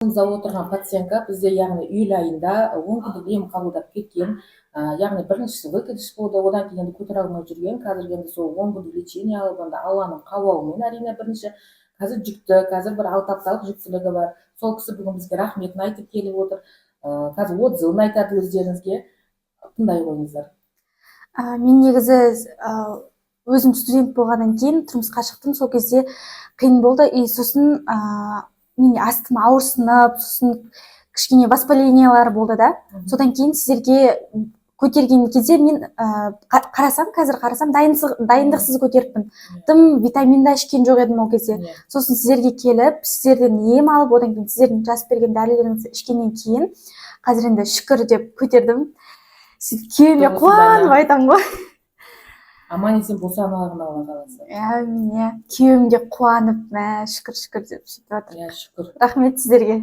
отырған пациентка бізде яғни июль айында 10 күндік ем қабылдап кеткен, яғни біріншісі выкидыш болды, одан кейін көтере алмай жүрген, қазір енді сол 10 күндік лечение алып, Алланың қалауымен әрине бірінші қазір жүкті, қазір бір 6 апталық жүктілігі бар. Сол кісі бүгін бізге рахметін айтып келіп отыр. Қазір отзывын айтады өздеріңізге. Тыңдай қойыңыздар. Мен негізі өзім студент болғаннан кейін тұрмысқа шықтым. Сол кезде қиын болды. И сосын мен астым ауырсынып, сосын кішкене воспалениялар болды да. Содан кейін сіздерге көтерген кезде мен қазір қарасам дайындықсыз көтеріппін. Тым витамин да ішкен жоқ едім ол кезде. Сосын сіздерге келіп, сіздерден ем алып, одан кейін сіздердің жазып берген дәрілеріңізді ішкеннен кейін қазір енді шүкір деп көтердім. Күйеуіме қуанып айтамын ғой. Аман есен босануын Алла қаласа. Күйеуім де қуанып, шүкір деп сөйтіп жатыр. Шүкір. Рахмет сіздерге.